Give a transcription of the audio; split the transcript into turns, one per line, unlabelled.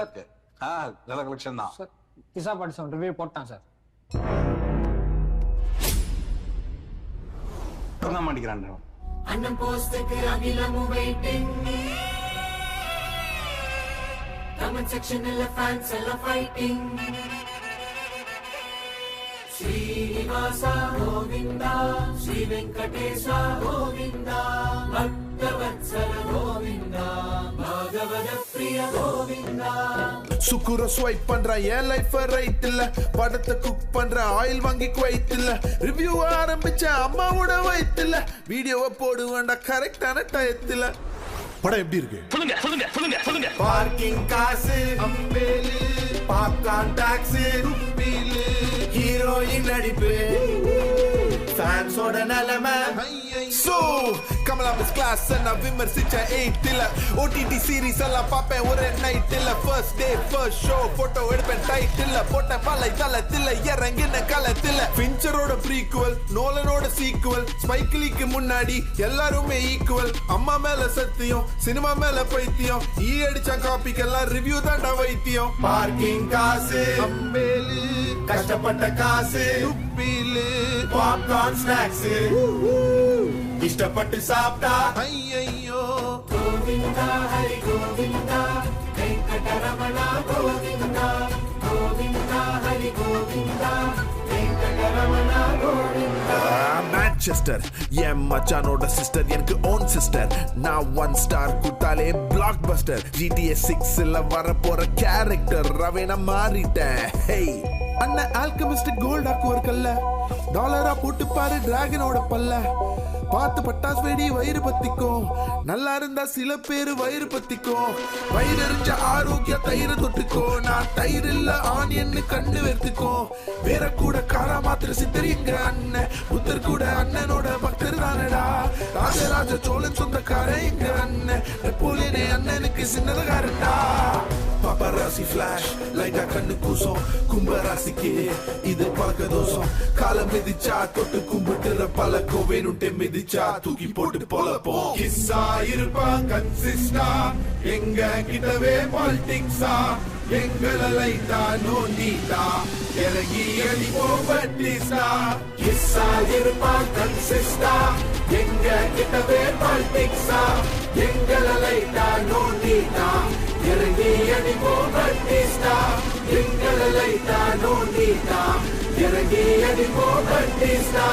இருக்கு. நல்ல கலெக்ஷன் தான்
சார். பிஸா பாட்டிசம் ரிவ்யூ போட்டான் சார்.
தூங்க மாட்டேங்கிறான்
அண்ணன் போஸ்டுக்கு அகிலமும் வெயிட்டிங். கமெண்ட் செக்ஷன்ல ஃபேன்ஸ் எல்லாம் ஃபைட்டிங். ஸ்ரீனிவாசா கோவிந்தா, ஸ்ரீ வெங்கடேசா கோவிந்தா, பக்தவத்சல கோவிந்தா, பாகவத பிரிய கோவிந்தா.
சுக்குர ஸ்வைப் பண்ற என் லைஃப் ரைட் இல்ல, படத்தை குக் பண்ற ஆயில் வாங்கி குவைத் இல்ல, ரிவ்யூ ஆரம்பிச்ச அம்மாவோட வயித்து இல்ல, வீடியோவை போடுவேண்டா கரெக்டான டயத்துல. படம் எப்படி இருக்கு?
சொல்லுங்க சொல்லுங்க சொல்லுங்க சொல்லுங்க.
பார்க்கிங் காசு அம்பேலு, பாப்கார்ன் டாக்ஸ் ருப்பீலு, ஹீரோயின் நடிப்பு, ஃபேன்ஸோட நிலைமை. சோ கமலா மிஸ் கிளாஸ் நான் விமர்சிச்ச 8 இல்ல, OTT சீரிஸ் எல்லாம் பாப்பேன் ஒரே நைட் இல்ல, first day first show photo எடுப்பேன் டைட் இல்ல, போட்ட பலை தளத்தில இறங்கின களத்தில, பிஞ்சரோட ப்ரீக்குவல் நோலனோட சீக்குவல், ஸ்பைக்கிலிக்கு முன்னாடி எல்லாருமே ஈக்குவல், அம்மா மேல சத்தியம் சினிமா மேல பைத்தியம், ஈ அடிச்ச காப்பிக்கெல்லாம் ரிவ்யூ தாண்டா வைத்தியம். பார்க்கிங் காசு அம்பேலு, கஷ்டப்பட்ட காசு உப்பீலு, பாப்கார்ன் ஸ்நாக்ஸ் இஷ்டப்பட்டு சாப்பிட்டா ஐயோ.
கோவிந்தா ஹரி கோவிந்தா, வெங்கடரமணா கோவிந்தா, கோவிந்தா ஹரி கோவிந்தா, வெங்கடரமணா கோவிந்தா.
மான்செஸ்டர் என் மச்சானோட சிஸ்டர், எனக்கு ஓன் சிஸ்டர், நான் 1 ஸ்டார் குத்தாலே பிளாக் பஸ்டர், GTA 6ல வர போற கேரக்டர் ரவேனா மாறிட்டேன். ஹேய் அண்ணன் ஆல்கமிஸ்ட் கோல்டாக்கு ஒரு கல்ல, டாலரா போட்டு பாரு டிராகனோட பல்ல, பார்த்து பட்டாஸ் வெடி வயிறு பத்திக்கும், நல்லா இருந்தா சில பேரு வயிறு பத்திக்கும், வயிறு எரிஞ்ச ஆரோக்கிய தயிரை தொட்டுக்கோ, நான் தயிர் இல்ல ஆனியன்னு கண்டு வெறுத்துக்கோ, வேற கூட காரா மாத்திர சித்தரிங்க அண்ணன், புத்தர் கூட அண்ணனோட பக்தர் தானடா, ராஜராஜ சோழன் சொந்தக்காரன் எங்க அண்ணன், நெப்போலியனே அண்ணனுக்கு சின்னதகாரண்டா. பாப்பராசி ஃபிளாஷ் லைட்டா கண்ணு கூசம், கும்பராசிக்கு இது பழக்க தோஷம், காலம் மிதிச்சா தொட்டு கும்பிட்டுற பழக்கம், வேணும்ட்டே மிதிச்சா தூக்கி போட்டு பொழப்போம். கிஸ்ஸா இருப்பா கன்சிஸ்டா, எங்க கிட்டவே பாலிடிக்ஸா, எங்கள லைட்டா நோண்டிட்டா இறங்கி அடிப்போம் பட்டிஸ்டா. கிஸ்ஸா இருப்பா கன்சிஸ்டா, எங்க கிட்டவே பாலிடிக்ஸா, எங்கள லைட்டா நோண்டிட்டா இறங்கி அடிப்போம் பட்டிஸ்டா, எங்கள லைட்டா நோண்டிட்டா இறங்கி அடிப்போம் பட்டிஸ்டா.